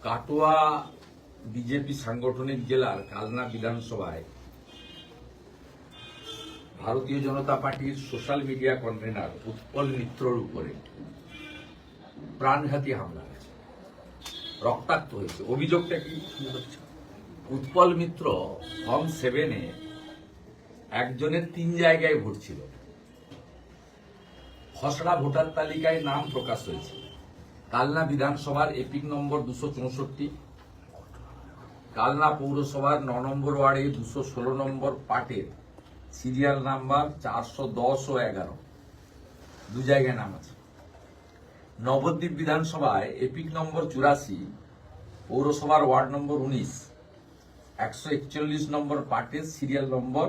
Katwa BJP সাংগঠনিক জেলার কালনা বিধানসভায় ভারতীয় জনতা পার্টির সোশ্যাল মিডিয়া কনভেনার উৎপল মিত্রর উপরে প্রাণঘাতী হামলা হয়েছে, রক্তাক্ত হয়েছে। অভিযোগটা কি? উৎপল মিত্র ফর্ম 7-এ একজনের 3 জায়গায় ভোট ছিল। খসড়া ভোটার তালিকায় নাম প্রকাশ হয়েছে কালনা বিধানসভার এপিক নম্বর 264, কালনা পৌরসভার 9 নম্বর ওয়ার্ডে 216 নম্বর পাটের সিরিয়াল নাম্বার 410 ও 11, 2 জায়গায় নাম আছে। নবদ্বীপ বিধানসভায় এপিক নম্বর 84, পৌরসভার ওয়ার্ড নম্বর 19, 141 নম্বর পাটের সিরিয়াল নম্বর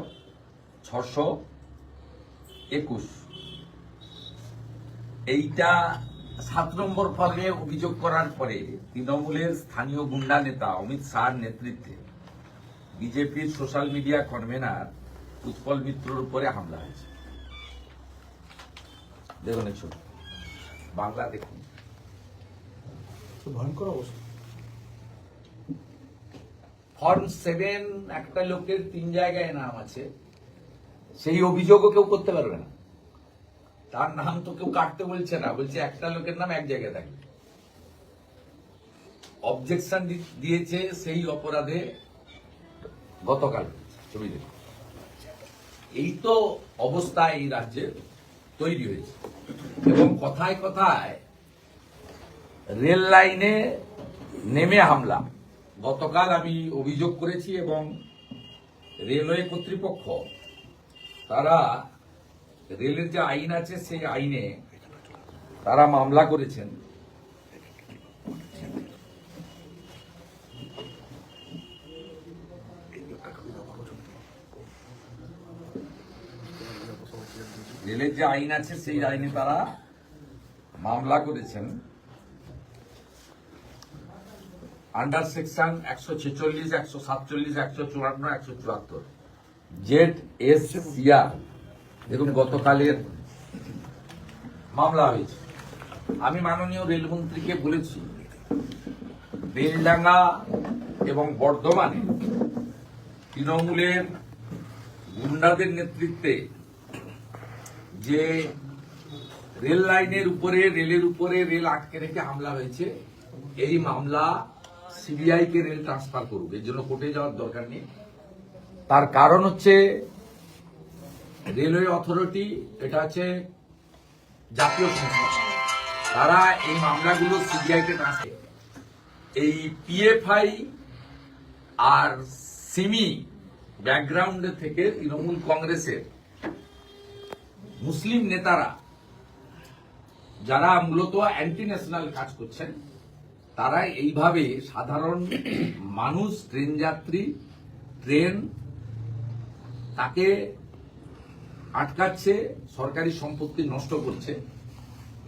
621। এইটা 7 নম্বর ফর্মে অভিযোগ করার পরে তৃণমূলের স্থানীয় গুন্ডা নেতা অমিত শাহর নেতৃত্বে বিজেপির সোশ্যাল মিডিয়া কনভেনার উৎপল মিত্রর উপরে হামলা হয়েছে। দেখুন এই ছবি, বাংলা দেখুন। ভয়ঙ্কর অবস্থা। ফর্ম 7 একটা লোকের 3 জায়গায় নাম আছে, সেই অভিযোগও কেউ করতে পারবে না। তার নাম তো কেউ কাটতে বলছে না, বলছে একটা লোকের নাম এক জায়গায় থাকবে। অবজেকশন দিয়েছে সেই অপরাধে গতকাল। ছবি দেখুন। এই তো অবস্থা এই রাজ্যে তৈরি হয়েছে, এবং কথায় কথায় রেল লাইনে নেমে হামলা। গতকাল আমি অভিযোগ করেছি এবং রেলওয়ে কর্তৃপক্ষ তারা রেলের যে আইন আছে সেই আইনে তারা মামলা করেছেন। রেলের যে আইন আছে সেই আইনে তারা মামলা করেছেন আন্ডার সেকশন 146, 147, 154, 174 ZSCR। দেখুন গতকালের মামলা হয়েছে। আমি মাননীয় রেলমন্ত্রীকে বলেছি, বেলডাঙ্গা এবং বর্ধমানে তৃণমূলের গুন্ডাদের নেতৃত্বে যে রেল লাইনের উপরে রেল আটকে রেখে হামলা হয়েছে, এই মামলা সিবিআই কে রেল ট্রান্সফার করুক, এর জন্য কোর্টে যাওয়ার দরকার নেই। তার কারণ হচ্ছে রেলওয়ে অথরিটি, এটা হচ্ছে জাতীয় সংস্থা, তারা এই মামলাগুলো সিবিআই কে ট্রান্সফার। এই পিএফআই আর সিমি ব্যাকগ্রাউন্ডে থেকে তৃণমূল কংগ্রেসের মুসলিম নেতারা যারা মূলত অ্যান্টি ন্যাশনাল কাজ করছেন, তারা এইভাবে সাধারণ মানুষ, ট্রেন যাত্রী, ট্রেন তাকে আটকাচ্ছে, সরকারি সম্পত্তি নষ্ট করছে।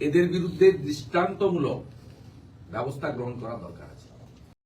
এদের বিরুদ্ধে দৃষ্টান্তমূলক ব্যবস্থা গ্রহণ করা দরকার।